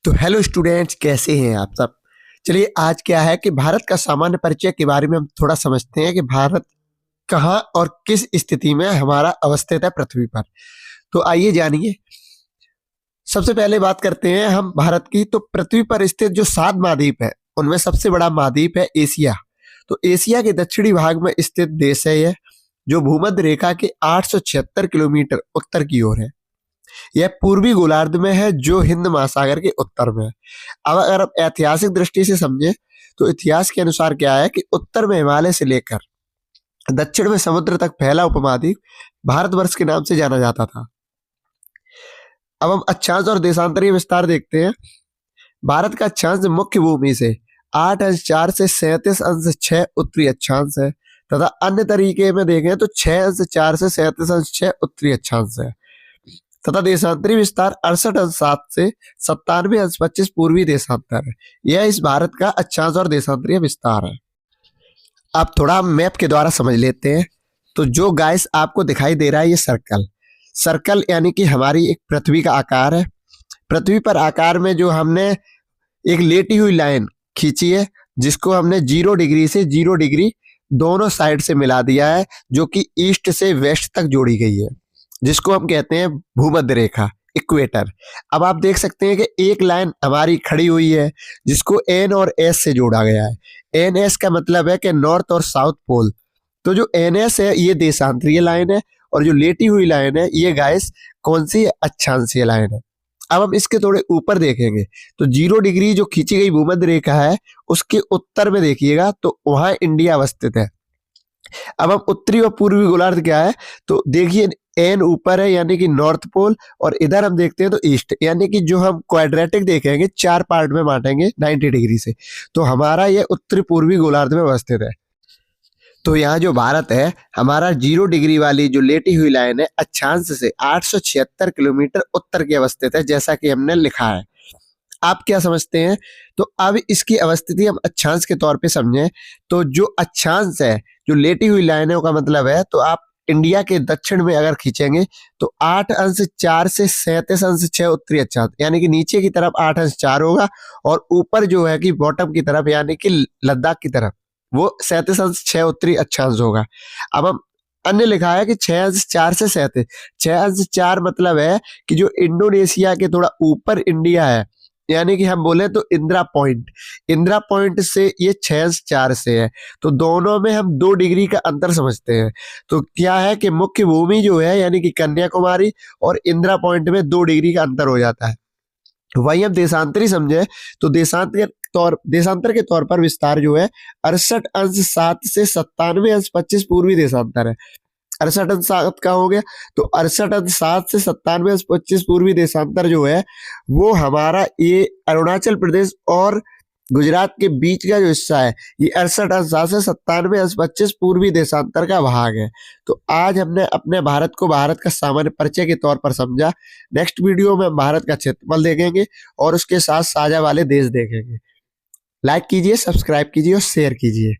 तो hello students, कैसे हैं आप सब। चलिए, आज क्या है कि भारत का सामान्य परिचय के बारे में हम थोड़ा समझते हैं कि भारत कहाँ और किस स्थिति में हमारा अवस्थित है पृथ्वी पर। तो आइए जानिए। सबसे पहले बात करते हैं हम भारत की। तो पृथ्वी पर स्थित जो 7 महाद्वीप है उनमें सबसे बड़ा महाद्वीप है एशिया। तो एशिया के दक्षिणी भाग में स्थित देश है यह, जो भूमध्य रेखा के 876 किलोमीटर उत्तर की ओर है। यह पूर्वी गोलार्ध में है, जो हिंद महासागर के उत्तर में है। अब अगर आप ऐतिहासिक दृष्टि से समझें तो इतिहास के अनुसार क्या है कि उत्तर में हिमालय से लेकर दक्षिण में समुद्र तक फैला उपमहाद्वीप भारतवर्ष के नाम से जाना जाता था। अब हम अक्षांश और देशांतरीय विस्तार देखते हैं। भारत का अक्षांश मुख्य भूमि से 8 अंश 4 से 37 अंश 6 उत्तरी अक्षांश है, तथा अन्य तरीके में देखें तो 6 अंश 4 से 37 अंश 6 उत्तरी अक्षांश है, तथा देशांतरी विस्तार 68 अंश 7 से 97 अंश 25 पूर्वी देशांतर है। यह इस भारत का अक्षांश और देशांतरीय विस्तार है। अब थोड़ा मैप के द्वारा समझ लेते हैं। तो जो गाइस आपको दिखाई दे रहा है, ये सर्कल सर्कल यानी कि हमारी एक पृथ्वी का आकार है। पृथ्वी पर आकार में जो हमने एक लेटी हुई लाइन खींची है, जिसको हमने 0 डिग्री से 0 डिग्री दोनों साइड से मिला दिया है, जो कि ईस्ट से वेस्ट तक जोड़ी गई है, जिसको हम कहते हैं भूमध्य रेखा, इक्वेटर। अब आप देख सकते हैं कि एक लाइन हमारी खड़ी हुई है, जिसको एन और एस से जोड़ा गया है। एन एस का मतलब है कि नॉर्थ और साउथ पोल। तो जो एन एस है ये देशांतरीय लाइन है, और जो लेटी हुई लाइन है ये गाइस कौन सी अक्षांशीय लाइन है। अब हम इसके थोड़े ऊपर देखेंगे तो 0 डिग्री जो खींची गई भूमध्य रेखा है, उसके उत्तर में देखिएगा तो वहां इंडिया अवस्थित है। अब हम उत्तरी और पूर्वी गोलार्ध क्या है, तो देखिए एन ऊपर है यानी कि नॉर्थ पोल, और इधर हम देखते हैं तो ईस्ट, यानी कि जो हम क्वाड्रेटिक देखेंगे 4 पार्ट में बांटेंगे 90 डिग्री से, तो हमारा ये उत्तरी पूर्वी गोलार्ध में अवस्थित है। तो यहाँ जो भारत है हमारा 0 डिग्री वाली जो लेटी हुई लाइन है, अक्षांश से 876 किलोमीटर उत्तर की अवस्थित है, जैसा कि हमने लिखा है। आप क्या समझते हैं? तो अब इसकी अवस्थिति हम अक्षांश के तौर पे समझें तो जो अक्षांश है, जो लेटी हुई लाइनों का मतलब है, तो आप इंडिया के दक्षिण में अगर खींचेंगे तो 8 अंश 4 से 37 अंश 6 उत्तरी अक्षांश, यानी कि नीचे की तरफ 8 अंश 4 होगा, और ऊपर जो है कि बॉटम की तरफ यानी कि लद्दाख की तरफ वो 37 अंश 6 उत्तरी अक्षांश होगा। अब हम अन्य लिखा है कि 6 अंश 4 से 37, 6 अंश 4 मतलब है कि जो इंडोनेशिया के थोड़ा ऊपर इंडिया है, यानी कि हम बोले तो इंदिरा पॉइंट से ये 6 अंश 4 से है, तो दोनों में हम 2 डिग्री का अंतर समझते हैं। तो क्या है कि मुख्य भूमि जो है यानी कि कन्याकुमारी और इंदिरा पॉइंट में 2 डिग्री का अंतर हो जाता है। वही हम देशांतरी समझे तो देशांतर के तौर पर विस्तार जो है 68 अंश 7 से 97 अंश 25 पूर्वी देशांतर है। 68 अंश 7 का हो गया, तो 68 अंश 7 से 97 अंश 25 पूर्वी देशांतर जो है वो हमारा ये अरुणाचल प्रदेश और गुजरात के बीच का जो हिस्सा है, ये 68 अंश 7 से 97 अंश 25 पूर्वी देशांतर का भाग है। तो आज हमने अपने भारत को भारत का सामान्य परिचय के तौर पर समझा। नेक्स्ट वीडियो में हम भारत का क्षेत्रफल देखेंगे और उसके साथ साझा वाले देश देखेंगे। लाइक कीजिए, सब्सक्राइब कीजिए और शेयर कीजिए।